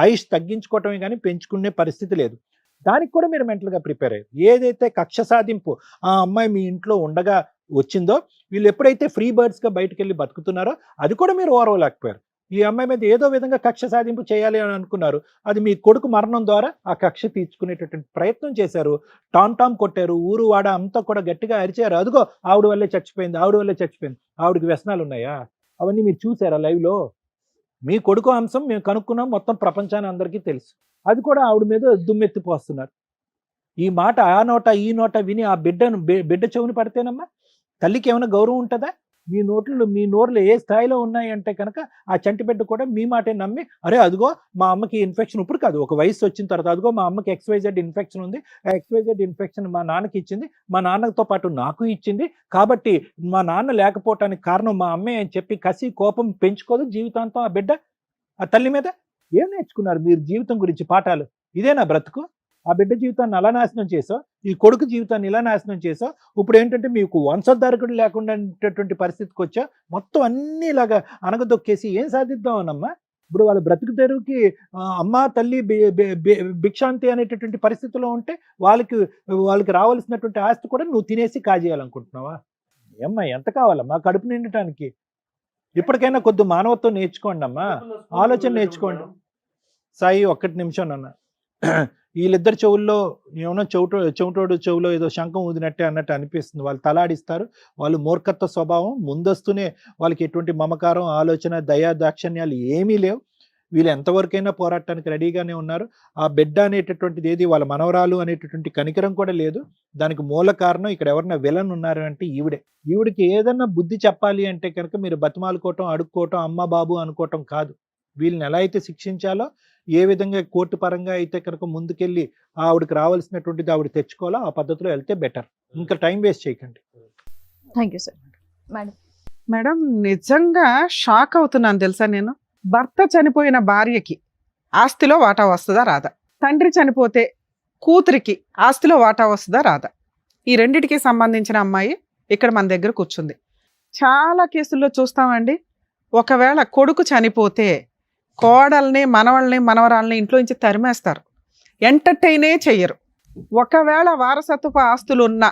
ఆయుష్ తగ్గించుకోవటమే కానీ పెంచుకునే పరిస్థితి లేదు. దానికి కూడా మీరు మెంటల్గా ప్రిపేర్ అయ్యారు. ఏదైతే కక్ష సాధింపు ఆ అమ్మాయి మీ ఇంట్లో ఉండగా వచ్చిందో, వీళ్ళు ఎప్పుడైతే ఫ్రీ బర్డ్స్గా బయటకు వెళ్ళి బతుకుతున్నారో అది కూడా మీరు ఓర్వలేకపోయారు. ఈ అమ్మాయి మీద ఏదో విధంగా కక్ష సాధింపు చేయాలి అని అనుకున్నారు. అది మీ కొడుకు మరణం ద్వారా ఆ కక్ష తీర్చుకునేటటువంటి ప్రయత్నం చేశారు. టామ్ కొట్టారు, ఊరు వాడ అంతా కూడా గట్టిగా అరిచారు. అదిగో ఆవిడ వల్లే చచ్చిపోయింది, ఆవిడ వల్లే చచ్చిపోయింది. ఆవిడకి వ్యసనాలు ఉన్నాయా? అవన్నీ మీరు చూసారా లైవ్లో? మీ కొడుకు అంశం మేము కనుక్కున్నాం, మొత్తం ప్రపంచాన్ని అందరికీ తెలుసు. అది కూడా ఆవిడ మీద దుమ్మెత్తిపోస్తున్నారు. ఈ మాట ఆ నోట ఈ నోట విని ఆ బిడ్డ చెవుని పడితేనమ్మా తల్లికి ఏమైనా గౌరవం ఉంటుందా? మీ నోర్లు ఏ స్థాయిలో ఉన్నాయంటే కనుక ఆ చంటి బిడ్డ కూడా మీ మాటే నమ్మి, అరే అదిగో మా అమ్మకి ఇన్ఫెక్షన్, ఇప్పుడు కాదు ఒక వయసు వచ్చిన తర్వాత, అదిగో మా అమ్మకి XYZ ఇన్ఫెక్షన్ ఉంది, ఆ XYZ ఇన్ఫెక్షన్ మా నాన్నకి ఇచ్చింది, మా నాన్నతో పాటు నాకు ఇచ్చింది, కాబట్టి మా నాన్న లేకపోవటానికి కారణం మా అమ్మే అని చెప్పి కసి కోపం పెంచుకోదు జీవితాంతం ఆ బిడ్డ ఆ తల్లి మీద. ఏం నేర్చుకున్నారు మీరు జీవితం గురించి పాఠాలు? ఇదేనా బ్రతుకు? ఆ బిడ్డ జీవితాన్ని అలా నాశనం చేసావు, ఈ కొడుకు జీవితాన్ని ఇలా నాశనం చేసావు. ఇప్పుడు ఏంటంటే మీకు వంశోద్ధారకుడు లేకుండా పరిస్థితికి వచ్చా, మొత్తం అన్నీ ఇలాగా అనగదొక్కేసి ఏం సాధిద్దాం అనమ్మా? ఇప్పుడు వాళ్ళ బ్రతుకు తెరువుకి అమ్మ తల్లి భిక్షాంతి అనేటటువంటి పరిస్థితిలో ఉంటే వాళ్ళకి రావాల్సినటువంటి ఆస్తి కూడా నువ్వు తినేసి కాజేయాలనుకుంటున్నావా? ఏమ్మా ఎంత కావాలమ్మా కడుపు నిండటానికి? ఇప్పటికైనా కొద్ది మానవత్వం నేర్చుకోండి అమ్మా, ఆలోచన నేర్చుకోండి. సాయి ఒక్కటి నిమిషం అన్న, వీళ్ళిద్దరు చెవుల్లో ఏమన్నా చెవిటోడు చెవులో ఏదో శంఖం ఊదినట్టే అన్నట్టు అనిపిస్తుంది. వాళ్ళు తలాడిస్తారు, వాళ్ళు మూర్ఖత్వ స్వభావం, ముందస్తునే వాళ్ళకి ఎటువంటి మమకారం, ఆలోచన, దయా దాక్షణ్యాలు ఏమీ లేవు. వీళ్ళు ఎంతవరకైనా పోరాటానికి రెడీగానే ఉన్నారు. ఆ బిడ్డ అనేటటువంటిది ఏది, వాళ్ళ మనవరాలు అనేటటువంటి కనికరం కూడా లేదు. దానికి మూల కారణం ఇక్కడ ఎవరైనా విలన్ ఉన్నారు అంటే ఈవిడికి ఏదన్నా బుద్ధి చెప్పాలి అంటే కనుక మీరు బతిమాలుకోవటం, అడుక్కోవటం, అమ్మ బాబు అనుకోవటం కాదు. వీళ్ళని ఎలా అయితే శిక్షించాలో, ఏ విధంగా కోర్టు పరంగా అయితే కనుక ముందుకెళ్ళి ఆవిడకి రావాల్సినటువంటిది ఆవిడ తెచ్చుకోవాలో ఆ పద్ధతిలో వెళ్తే బెటర్. ఇంకా టైం వేస్ట్ చేయకండి. Thank you sir. Madam, madam నిజంగా షాక్ అవుతున్నాను తెలుసా నేను. భర్త చనిపోయిన భార్యకి ఆస్తిలో వాటా వస్తుందా రాదా? తండ్రి చనిపోతే కూతురికి ఆస్తిలో వాటా వస్తుందా రాదా? ఈ రెండిటికి సంబంధించిన అమ్మాయి ఇక్కడ మన దగ్గర కూర్చుంది. చాలా కేసుల్లో చూస్తామండి, ఒకవేళ కొడుకు చనిపోతే కోడల్ని, మనవల్ని, మనవరాల్ని ఇంట్లో నుంచి తరిమేస్తారు, ఎంటర్టైనే చెయ్యరు. ఒకవేళ వారసత్వపు ఆస్తులు ఉన్నా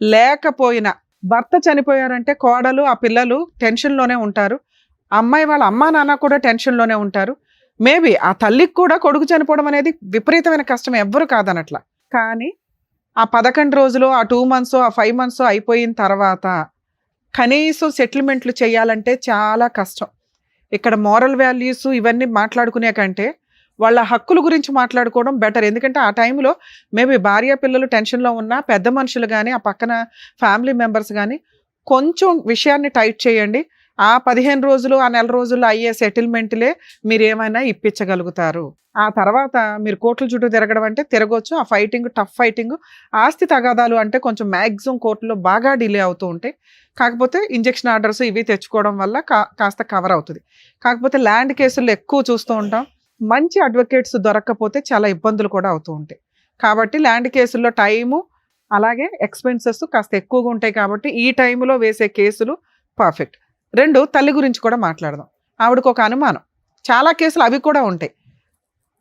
లేకపోయినా భర్త చనిపోయారంటే కోడలు, ఆ పిల్లలు టెన్షన్లోనే ఉంటారు. అమ్మాయి వాళ్ళ అమ్మా నాన్న కూడా టెన్షన్లోనే ఉంటారు. మేబీ ఆ తల్లికి కూడా కొడుకు చనిపోవడం అనేది విపరీతమైన కష్టం, ఎవ్వరు కాదనట్లా. కానీ ఆ 11 రోజులు, ఆ 2 months, ఆ 5 months అయిపోయిన తర్వాత కనీసం సెటిల్మెంట్లు చేయాలంటే చాలా కష్టం. ఇక్కడ మోరల్ వాల్యూస్ ఇవన్నీ మాట్లాడుకునే కంటే వాళ్ళ హక్కుల గురించి మాట్లాడుకోవడం బెటర్. ఎందుకంటే ఆ టైంలో మేబీ భార్య పిల్లలు టెన్షన్లో ఉన్న పెద్ద మనుషులు కానీ, ఆ పక్కన ఫ్యామిలీ మెంబర్స్ కానీ కొంచెం విషయాన్ని టైట్ చేయండి. ఆ 15 రోజులు, ఆ నెల రోజుల్లో అయ్యే సెటిల్మెంట్లే మీరు ఏమైనా ఇప్పించగలుగుతారు. ఆ తర్వాత మీరు కోర్టుల చుట్టూ తిరగడం అంటే తిరగొచ్చు. ఆ ఫైటింగ్, టఫ్ ఫైటింగ్, ఆస్తి తగాదాలు అంటే కొంచెం మ్యాక్సిమం కోర్టులో బాగా డిలే అవుతూ ఉంటాయి. కాకపోతే ఇంజెక్షన్ ఆర్డర్స్ ఇవి తెచ్చుకోవడం వల్ల కాస్త కవర్ అవుతుంది. కాకపోతే ల్యాండ్ కేసుల్లో ఎక్కువ చూస్తూ ఉంటాం. మంచి అడ్వకేట్స్ దొరక్కపోతే చాలా ఇబ్బందులు కూడా అవుతూ ఉంటాయి. కాబట్టి ల్యాండ్ కేసుల్లో టైము అలాగే ఎక్స్పెన్సెస్ కాస్త ఎక్కువగా ఉంటాయి. కాబట్టి ఈ టైంలో వేసే కేసులు పర్ఫెక్ట్. 2, తల్లి గురించి కూడా మాట్లాడదాం. ఆవిడకు ఒక అనుమానం, చాలా కేసులు అవి కూడా ఉంటాయి.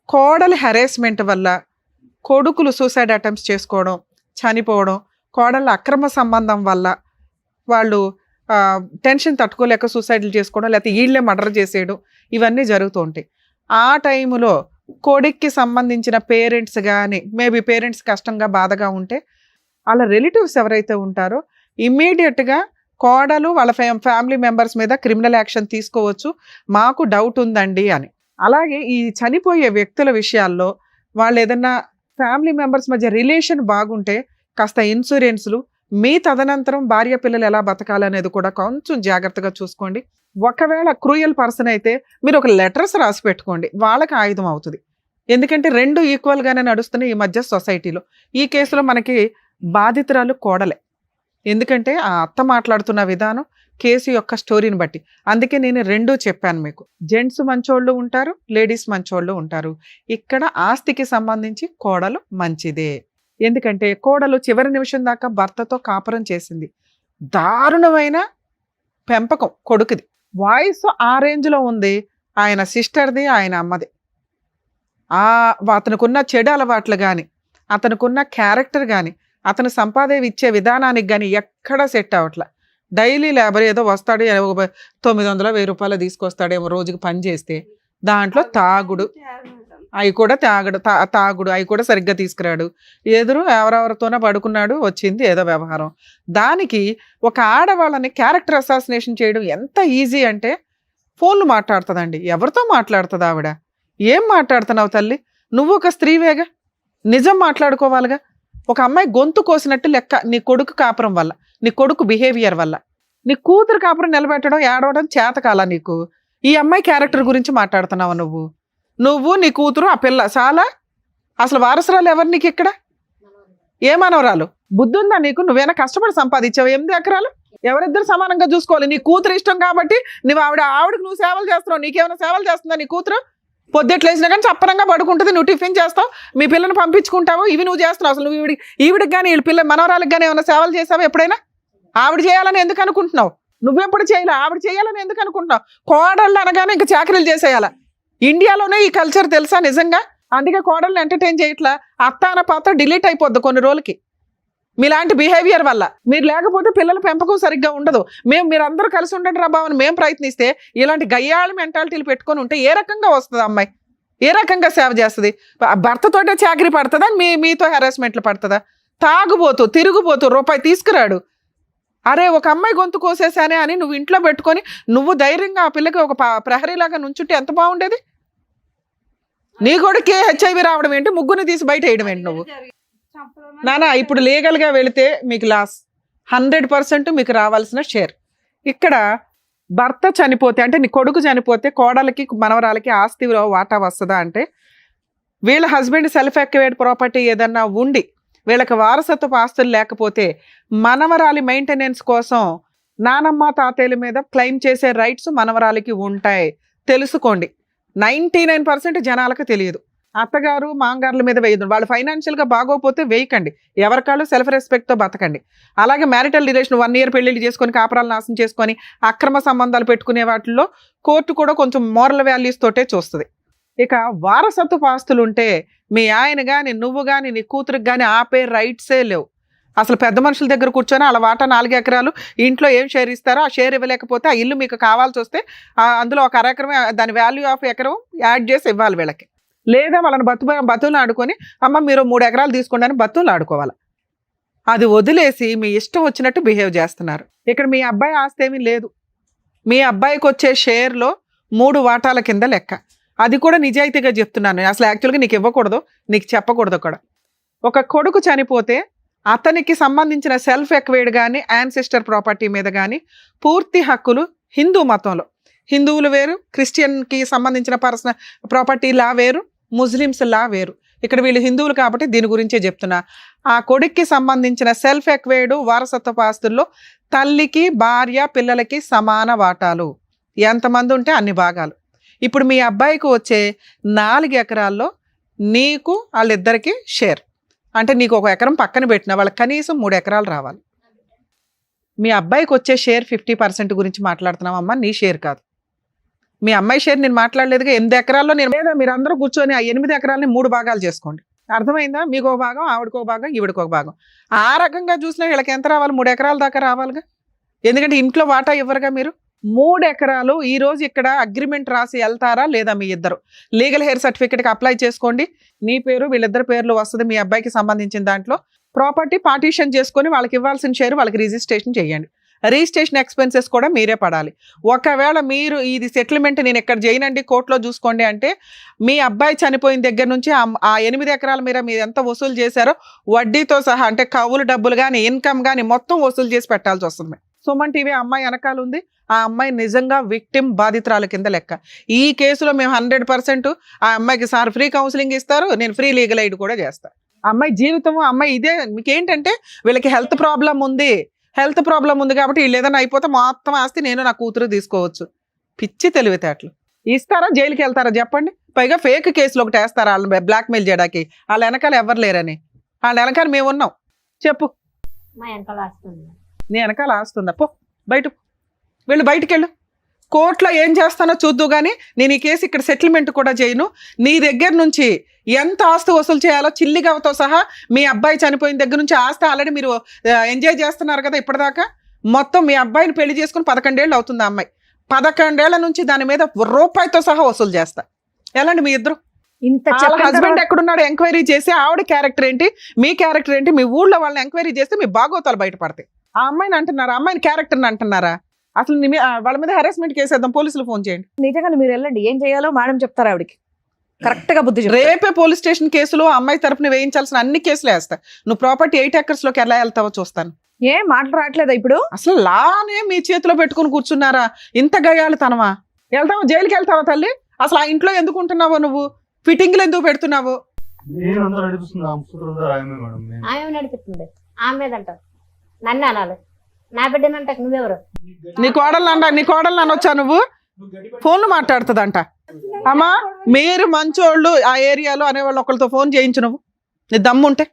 కోడలి హెరాస్మెంట్ వల్ల కొడుకులు సూసైడ్ అటెంప్ట్స్ చేసుకోవడం, చనిపోవడం, కోడళ్ళ అక్రమ సంబంధం వల్ల వాళ్ళు టెన్షన్ తట్టుకోలేక సూసైడ్లు చేసుకోవడం, లేకపోతే వీళ్ళే మర్డర్ చేసేయడం, ఇవన్నీ జరుగుతూ ఉంటాయి. ఆ టైంలో కొడుక్కి సంబంధించిన పేరెంట్స్ కానీ, మేబీ పేరెంట్స్ కష్టంగా బాధగా ఉంటే వాళ్ళ రిలేటివ్స్ ఎవరైతే ఉంటారో ఇమ్మీడియట్గా కోడలు వాళ్ళ ఫ్యామిలీ మెంబర్స్ మీద క్రిమినల్ యాక్షన్ తీసుకోవచ్చు, మాకు డౌట్ ఉందండి అని. అలాగే ఈ చనిపోయే వ్యక్తుల విషయాల్లో వాళ్ళు ఏదన్నా ఫ్యామిలీ మెంబర్స్ మధ్య రిలేషన్ బాగుంటే కాస్త ఇన్సూరెన్స్లు, మీ తదనంతరం భార్య పిల్లలు ఎలా బతకాలనేది కూడా కొంచెం జాగ్రత్తగా చూసుకోండి. ఒకవేళ క్రూయల్ పర్సన్ అయితే మీరు ఒక లెటర్స్ రాసి పెట్టుకోండి, వాళ్ళకి ఆయుధం అవుతుంది. ఎందుకంటే 2 ఈక్వల్గానే నడుస్తున్నాయి ఈ మధ్య సొసైటీలో. ఈ కేసులో మనకి బాధితురాలు కోడలే, ఎందుకంటే ఆ అత్త మాట్లాడుతున్న విధానం కేసు యొక్క స్టోరీని బట్టి. అందుకే నేను 2 చెప్పాను మీకు. జెంట్స్ మంచోళ్ళు ఉంటారు, లేడీస్ మంచోళ్ళు ఉంటారు. ఇక్కడ ఆస్తికి సంబంధించి కోడలు మంచిదే. ఎందుకంటే కోడలు చివరి నిమిషం దాకా భర్తతో కాపురం చేసింది. దారుణమైన పెంపకం కొడుకుది. వాయిస్ ఆ రేంజ్లో ఉంది, ఆయన సిస్టర్ది, ఆయన అమ్మది. అతనుకున్న చెడు అలవాట్లు కానీ, అతనుకున్న క్యారెక్టర్ కానీ, అతను సంపాదన ఇచ్చే విధానానికి కానీ ఎక్కడా సెట్ అవ్వట్ల. డైలీ లేబర్ ఏదో వస్తాడు, 900-1000 రూపాయలు తీసుకొస్తాడేమో రోజుకి పని చేస్తే. దాంట్లో తాగుడు, అవి కూడా తాగుడు అవి కూడా సరిగ్గా తీసుకురాడు. ఎదురు ఎవరెవరితోనో పడుకున్నాడు, వచ్చింది ఏదో వ్యవహారం. దానికి ఒక ఆడవాళ్ళని క్యారెక్టర్ అసాసినేషన్ చేయడం ఎంత ఈజీ అంటే, ఫోన్లు మాట్లాడుతుందండి. ఎవరితో మాట్లాడుతుంది ఆవిడ? ఏం మాట్లాడుతున్నావు తల్లి? నువ్వు ఒక స్త్రీవేగా, నిజం మాట్లాడుకోవాలిగా. ఒక అమ్మాయి గొంతు కోసినట్టు లెక్క నీ కొడుకు కాపురం వల్ల, నీ కొడుకు బిహేవియర్ వల్ల. నీ కూతురు కాపురం నిలబెట్టడం, ఏడవడం చేతకాల నీకు? ఈ అమ్మాయి క్యారెక్టర్ గురించి మాట్లాడుతున్నావు నువ్వు నీ కూతురు, ఆ పిల్ల చాలా. అసలు వారసురాలు ఎవరు నీకు ఇక్కడ? ఏ మనవరాలు? బుద్ధి ఉందా నీకు? నువ్వేనా కష్టపడి సంపాదించావు 8 ఎకరాలు? ఎవరిద్దరు సమానంగా చూసుకోవాలి. నీ కూతురు ఇష్టం కాబట్టి నువ్వు ఆవిడకి నువ్వు సేవలు చేస్తున్నావు. నీకేమైనా సేవలు చేస్తుందా నీ కూతురు? పొద్దుట్లేసినా కానీ చప్పరంగా పడుకుంటుంది, నువ్వు టిఫిన్ చేస్తావు, మీ పిల్లని పంపించుకుంటావు, ఇవి నువ్వు చేస్తున్నావు. అసలు నువ్వు ఈవిడికి కానీ వీళ్ళ పిల్ల మనవరాలకు కానీ ఏమైనా సేవలు చేసావు ఎప్పుడైనా? ఆవిడ చేయాలని ఎందుకు అనుకుంటున్నావు? నువ్వెప్పుడు చేయాలి, ఆవిడ చేయాలని ఎందుకు అనుకుంటున్నావు? కోడళ్ళు అనగానే ఇంకా చాకరీలు చేసేయాల. ఇండియాలోనే ఈ కల్చర్ తెలుసా నిజంగా? అందుకే కోడళ్ళని ఎంటర్టైన్ చేయట్లా. అత్త అన్న పాత్ర డిలీట్ అయిపోద్ది కొన్ని రోజులకి మీలాంటి బిహేవియర్ వల్ల. మీరు లేకపోతే పిల్లల పెంపకం సరిగ్గా ఉండదు. మీరందరూ కలిసి ఉండండి రా బావని మేము ప్రయత్నిస్తే, ఇలాంటి గయ్యాళి మెంటాలిటీలు పెట్టుకొని ఉంటే ఏ రకంగా వస్తుంది అమ్మాయి? ఏ రకంగా సేవ చేస్తుంది? భర్తతోటే చాకరీ పడుతుందా? మీతో హెరాస్మెంట్లు పడుతుందా? తాగుబోతూ తిరుగుబోతూ రూపాయి తీసుకురాడు. అరే ఒక అమ్మాయి గొంతు కోసేసానే అని నువ్వు ఇంట్లో పెట్టుకొని నువ్వు ధైర్యంగా ఆ పిల్లకి ఒక ప్రహరీలాగా నుంచుంటే ఎంత బాగుండేది? నీ కొడుకే హెచ్ఐవి రావడం ఏంటి? ముగ్గురిని తీసి బయట వేయడం ఏంటి నువ్వు? నానా ఇప్పుడు లీగల్గా వెళితే మీకు లాస్, 100% మీకు రావాల్సిన షేర్. ఇక్కడ భర్త చనిపోతే అంటే నీ కొడుకు చనిపోతే కోడలకి మనవరాలకి ఆస్తిలో వాటా వస్తుందా అంటే, వీళ్ళ హస్బెండ్ సెల్ఫ్ ఎక్వేర్డ్ ప్రాపర్టీ ఏదన్నా ఉండి వీళ్ళకి వారసత్వపు ఆస్తులు లేకపోతే మనవరాలి మెయింటెనెన్స్ కోసం నానమ్మ తాతయ్యల మీద క్లెయిమ్ చేసే రైట్స్ మనవరాలికి ఉంటాయి. తెలుసుకోండి. 99% జనాలకు తెలియదు. అత్తగారు మాంగారుల మీద వేయదు. వాళ్ళు ఫైనాన్షియల్గా బాగోపోతే వేయకండి. ఎవరికాళ్ళు సెల్ఫ్ రెస్పెక్ట్తో బతకండి. అలాగే మ్యారిటల్ రిలేషన్ 1 year పెళ్లిళ్ళు చేసుకొని కాపురాలు నాశనం చేసుకొని అక్రమ సంబంధాలు పెట్టుకునే వాటిల్లో కోర్టు కూడా కొంచెం మోరల్ వాల్యూస్ తోటే చూస్తుంది. ఇక వారసత్వపు ఆస్తులు ఉంటే మీ ఆయన కానీ నువ్వు కానీ నీ కూతురికి కానీ ఆపే రైట్సే లేవు. అసలు పెద్ద మనుషుల దగ్గర కూర్చొని అలా వాటా 4 ఎకరాలు ఇంట్లో ఏం షేర్ ఇస్తారో ఆ షేర్ ఇవ్వలేకపోతే ఆ ఇల్లు మీకు కావాల్సి వస్తే అందులో 1 ఎకరం దాని వాల్యూ ఆఫ్ ఎకరం యాడ్ చేసి ఇవ్వాలి వీళ్ళకి. లేదా వాళ్ళని బతులు ఆడుకొని అమ్మ మీరు 3 ఎకరాలు తీసుకోండి అని బతులు ఆడుకోవాలి. అది వదిలేసి మీ ఇష్టం వచ్చినట్టు బిహేవ్ చేస్తున్నారు. ఇక్కడ మీ అబ్బాయి ఆస్తి ఏమీ లేదు. మీ అబ్బాయికి వచ్చే షేర్లో 3 వాటాల కింద లెక్క. అది కూడా నిజాయితీగా చెప్తున్నాను. అసలు యాక్చువల్గా నీకు ఇవ్వకూడదు, నీకు చెప్పకూడదు కూడా. ఒక కొడుకు చనిపోతే అతనికి సంబంధించిన సెల్ఫ్ ఎక్వేర్డ్ కానీ యాన్సిస్టర్ ప్రాపర్టీ మీద కానీ పూర్తి హక్కులు హిందూ మతంలో, హిందువులు వేరు, క్రిస్టియన్కి సంబంధించిన పర్సనల్ ప్రాపర్టీ లా వేరు, ముస్లిమ్స్ లా వేరు. ఇక్కడ వీళ్ళు హిందువులు కాబట్టి దీని గురించే చెప్తున్నా. ఆ కొడుక్కి సంబంధించిన సెల్ఫ్ ఎక్వేర్డ్ వారసత్వ ఆస్తుల్లో తల్లికి భార్య పిల్లలకి సమాన వాటాలు, ఎంతమంది ఉంటే అన్ని భాగాలు. ఇప్పుడు మీ అబ్బాయికి వచ్చే 4 ఎకరాల్లో నీకు వాళ్ళిద్దరికి షేర్. అంటే నీకు 1 ఎకరం పక్కన పెట్టినా వాళ్ళకి కనీసం 3 ఎకరాలు రావాలి. మీ అబ్బాయికి వచ్చే షేర్ 50% గురించి మాట్లాడుతున్నావమ్మా, నీ షేర్ కాదు. మీ అమ్మాయి షేర్ నేను మాట్లాడలేదుగా. 8 ఎకరాల్లో నేను లేదా మీరు అందరూ కూర్చొని ఆ 8 ఎకరాలని 3 భాగాలు చేసుకోండి. అర్థమైందా? మీకు 1 భాగం, ఆవిడకు 1 భాగం, ఈవిడకు 1 భాగం. ఆ రకంగా చూసినా వీళ్ళకి ఎంత రావాలి? 3 ఎకరాల దాకా రావాలిగా. ఎందుకంటే ఇంట్లో వాటా ఇవ్వరుగా మీరు. 3 ఎకరాలు ఈ రోజు ఇక్కడ అగ్రిమెంట్ రాసి వెళ్తారా లేదా? మీ ఇద్దరు లీగల్ హెయిర్ సర్టిఫికేట్కి అప్లై చేసుకోండి. నీ పేరు వీళ్ళిద్దరు పేర్లు వస్తుంది. మీ అబ్బాయికి సంబంధించిన దాంట్లో ప్రాపర్టీ పార్టీషన్ చేసుకొని వాళ్ళకి ఇవ్వాల్సిన షేర్ వాళ్ళకి రిజిస్ట్రేషన్ చేయండి. రిజిస్ట్రేషన్ ఎక్స్పెన్సెస్ కూడా మీరే పడాలి. ఒకవేళ మీరు ఇది సెటిల్మెంట్ నేను ఇక్కడ చేయనండి కోర్టులో చూసుకోండి అంటే మీ అబ్బాయి చనిపోయిన దగ్గర నుంచి ఆ 8 ఎకరాల మీద మీరు ఎంత వసూలు చేశారో వడ్డీతో సహా, అంటే కవులు డబ్బులు కానీ ఇన్కమ్ కానీ మొత్తం వసూలు చేసి పెట్టాల్సి వస్తుంది. సుమన్ టీవీ అమ్మాయి వెనకాల ఉంది. ఆ అమ్మాయి నిజంగా విక్టిమ్, బాధితురాల కింద లెక్క. ఈ కేసులో మేము 100% ఆ అమ్మాయికి సార్ ఫ్రీ కౌన్సిలింగ్ ఇస్తారు, నేను ఫ్రీ లీగల్ ఎయిడ్ కూడా చేస్తాను. అమ్మాయి జీవితము అమ్మాయి ఇదే. మీకేంటంటే వీళ్ళకి హెల్త్ ప్రాబ్లం ఉంది కాబట్టి వీళ్ళు ఏదైనా అయిపోతే మొత్తం ఆస్తి నేను నా కూతురు తీసుకోవచ్చు. పిచ్చి తెలివితేటలు. ఇస్తారా? జైలుకి వెళ్తారా చెప్పండి? పైగా ఫేక్ కేసులు ఒకటి వేస్తారా వాళ్ళని బ్లాక్మెయిల్ చేయడానికి? వాళ్ళ వెనకాల ఎవరు లేరని. వాళ్ళ వెనకాల మేము ఉన్నాం. చెప్పు. మా వెనకాల వస్తుంది. నీ వెనకాల ఆస్తుందా? పో బయట, వీళ్ళు బయటికి వెళ్ళు. కోర్టులో ఏం చేస్తానో చూద్దు కానీ నేను ఈ కేసు ఇక్కడ సెటిల్మెంట్ కూడా చేయను. నీ దగ్గర నుంచి ఎంత ఆస్తి వసూలు చేయాలో చిల్లిగవతో సహా మీ అబ్బాయి చనిపోయిన దగ్గర నుంచి ఆస్తి ఆల్రెడీ మీరు ఎంజాయ్ చేస్తున్నారు కదా ఇప్పటిదాకా. మొత్తం మీ అబ్బాయిని పెళ్లి చేసుకుని 11 ఏళ్ళు అవుతుంది. ఆ అమ్మాయి 11 ఏళ్ల నుంచి దాని మీద రూపాయితో సహా వసూలు చేస్తా. ఎలాంటి మీ ఇద్దరు? హస్బెండ్ ఎక్కడున్నాడు ఎంక్వైరీ చేసి ఆవిడ క్యారెక్టర్ ఏంటి, మీ క్యారెక్టర్ ఏంటి, మీ ఊళ్ళో వాళ్ళని ఎంక్వైరీ చేస్తే మీ బాగోతాలు బయటపడతాయి. ఆ అమ్మాయిని అంటున్నారా? అమ్మాయిని క్యారెక్టర్ని అంటున్నారా? అసలు వాళ్ళ మీద హెరాస్మెంట్ కేసు వేద్దాం, పోలీసులు ఫోన్ చేయండి. నిజంగా మీరు వెళ్ళండి, ఏం చేయాలో మేడం చెప్తారు ఆవిడకి. కరెక్ట్ గా బుద్ధి రేపే పోలీస్ స్టేషన్ కేసులో అమ్మాయి తరపున వేయించాల్సిన అన్ని కేసులు వేస్తా. నువ్వు ప్రాపర్టీ 8 acres లోకి ఎలా వెళ్తావో చూస్తాను. ఏం మాటలు రావట్లేదా ఇప్పుడు? అసలు లానే మీ చేతిలో పెట్టుకుని కూర్చున్నారా? ఇంత గయాళితనమా? వెళ్తావా? జైలుకి వెళ్తావా తల్లి? అసలు ఆ ఇంట్లో ఎందుకు ఉంటున్నావో నువ్వు? ఫిట్టింగ్లు ఎందుకు పెడుతున్నావు? ఆమె నడిపిస్తుంది. ఆమె అంటారు నన్ను అనాలి, నా బిడ్డనంట. నువ్వెవరు? నీ కోడలు అనొచ్చా నువ్వు? ఫోన్లు మాట్లాడుతుందంట. అమ్మా మీరు మంచోళ్ళు ఆ ఏరియాలో అనేవాళ్ళు ఒకరితో ఫోన్ చేయించు. నువ్వు నీ దమ్ముంటే.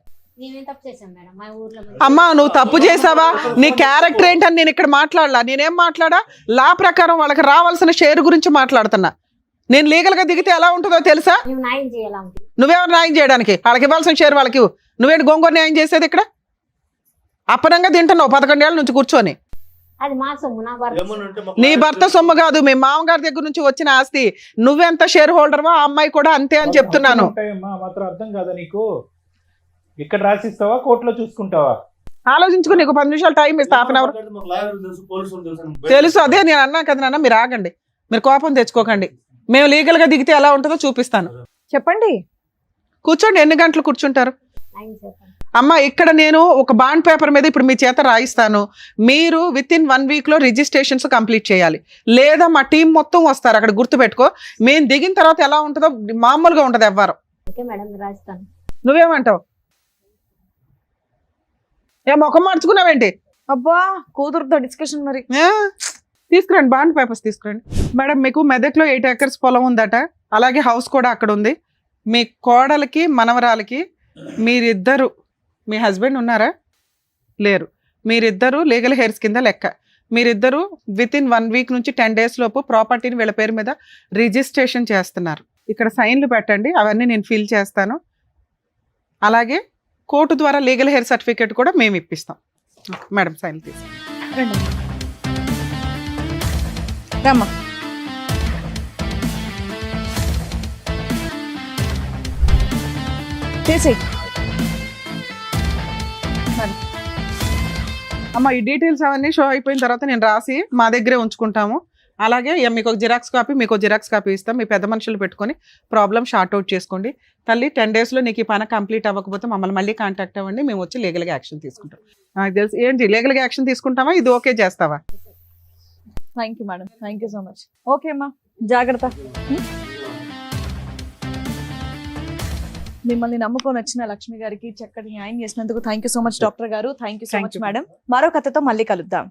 అమ్మా నువ్వు తప్పు చేసావా? నీ క్యారెక్టర్ ఏంటని నేను ఇక్కడ మాట్లాడలా. నేనేం మాట్లాడా? లా ప్రకారం వాళ్ళకి రావాల్సిన షేర్ గురించి మాట్లాడుతున్నా. నేను లీగల్ గా దిగితే ఎలా ఉంటుందో తెలుసా? నువ్వెవరు న్యాయం చేయడానికి? వాళ్ళకి ఇవ్వాల్సిన షేర్ వాళ్ళకి. నువ్వేంటి గోంగూర న్యాయం చేసేది ఇక్కడ? అప్పనంగా తింటున్నావు 11 ఏళ్ళ నుంచి కూర్చొని. నీ భర్త సొమ్ము కాదు, మీ మామగారి దగ్గర నుంచి వచ్చిన ఆస్తి. నువ్వెంత షేర్ హోల్డర్వో ఆ అమ్మాయి కూడా అంతే అని చెప్తున్నాను. అర్థం కాదా నీకు? ఇక్కడ రాసిస్తావా, కోర్టులో చూసుకుంటావా? ఆలోచించుకుని నీకు 10 నిమిషాలు టైం ఇస్తా, హాఫ్ అన్ అవర్. తెలుసు, అదే నేను అన్నా కదా నాన్న. మీరు ఆగండి, మీరు కోపం తెచ్చుకోకండి. మేము లీగల్ గా దిగితే ఎలా ఉంటుందో చూపిస్తాను. చెప్పండి. కూర్చోండి. ఎన్ని గంటలు కూర్చుంటారు? అమ్మ ఇక్కడ నేను ఒక బాండ్ పేపర్ మీద ఇప్పుడు మీ చేత రాయిస్తాను, మీరు విత్ ఇన్ 1 week లో రిజిస్ట్రేషన్స్ కంప్లీట్ చేయాలి, లేదా మా టీం మొత్తం వస్తారు అక్కడ, గుర్తుపెట్టుకో. మేము దిగిన తర్వాత ఎలా ఉంటుందో మామూలుగా ఉంటుంది ఎవ్వరు. ఓకే మేడం రాస్తాను. నువ్వేమంటావు? ఏ ముఖం మార్చుకున్నావేంటి? అబ్బా కూతురుతో డిస్కషన్ మరి. ఏ? తీసుకురండి బాండ్ పేపర్స్ తీసుకురండి. మేడం మీకు మెదక్లో 8 acres పొలం ఉందట, అలాగే హౌస్ కూడా అక్కడ ఉంది. మీ కోడలికి మనవరాలకి మీరిద్దరు, మీ హస్బెండ్ ఉన్నారా? లేరు. మీరిద్దరు లీగల్ హెయిర్స్ కింద లెక్క. మీరిద్దరు విత్ ఇన్ 1 week నుంచి 10 days లోపు ప్రాపర్టీని వీళ్ళ పేరు మీద రిజిస్ట్రేషన్ చేస్తున్నారు. ఇక్కడ సైన్లు పెట్టండి, అవన్నీ నేను ఫిల్ చేస్తాను. అలాగే కోర్టు ద్వారా లీగల్ హెయిర్ సర్టిఫికేట్ కూడా మేము ఇప్పిస్తాం. మేడం సైన్లు తీసి రమ్మా. తీసి అమ్మ ఈ డీటెయిల్స్ అవన్నీ షో అయిపోయిన తర్వాత నేను రాసి మా దగ్గరే ఉంచుకుంటాము. అలాగే మీకు ఒక జిరాక్స్ కాపీ, మీకు ఒక జిరాక్స్ కాపీ ఇస్తాం. మీ పెద్ద మనుషులు పెట్టుకొని ప్రాబ్లం షార్ట్ అవుట్ చేసుకోండి. తల్లి 10 days లో నీకు ఈ పని కంప్లీట్ అవ్వకపోతే మమ్మల్ని మళ్ళీ కాంటాక్ట్ అవ్వండి, మేము వచ్చి లీగల్గా యాక్షన్ తీసుకుంటాం. నాకు తెలుసు ఏంటి లీగల్గా యాక్షన్ తీసుకుంటావా, ఇది ఓకే చేస్తావా? Thank you madam, thank you so much. Okay అమ్మా, జాగ్రత్త. మిమ్మల్ని నమ్ముకొని వచ్చిన లక్ష్మి గారికి చక్కటి న్యాయం చేసినందుకు thank you so much doctor గారు. Thank you so Thank much you. Madam. మరో కథతో మళ్ళీ కలుద్దాం.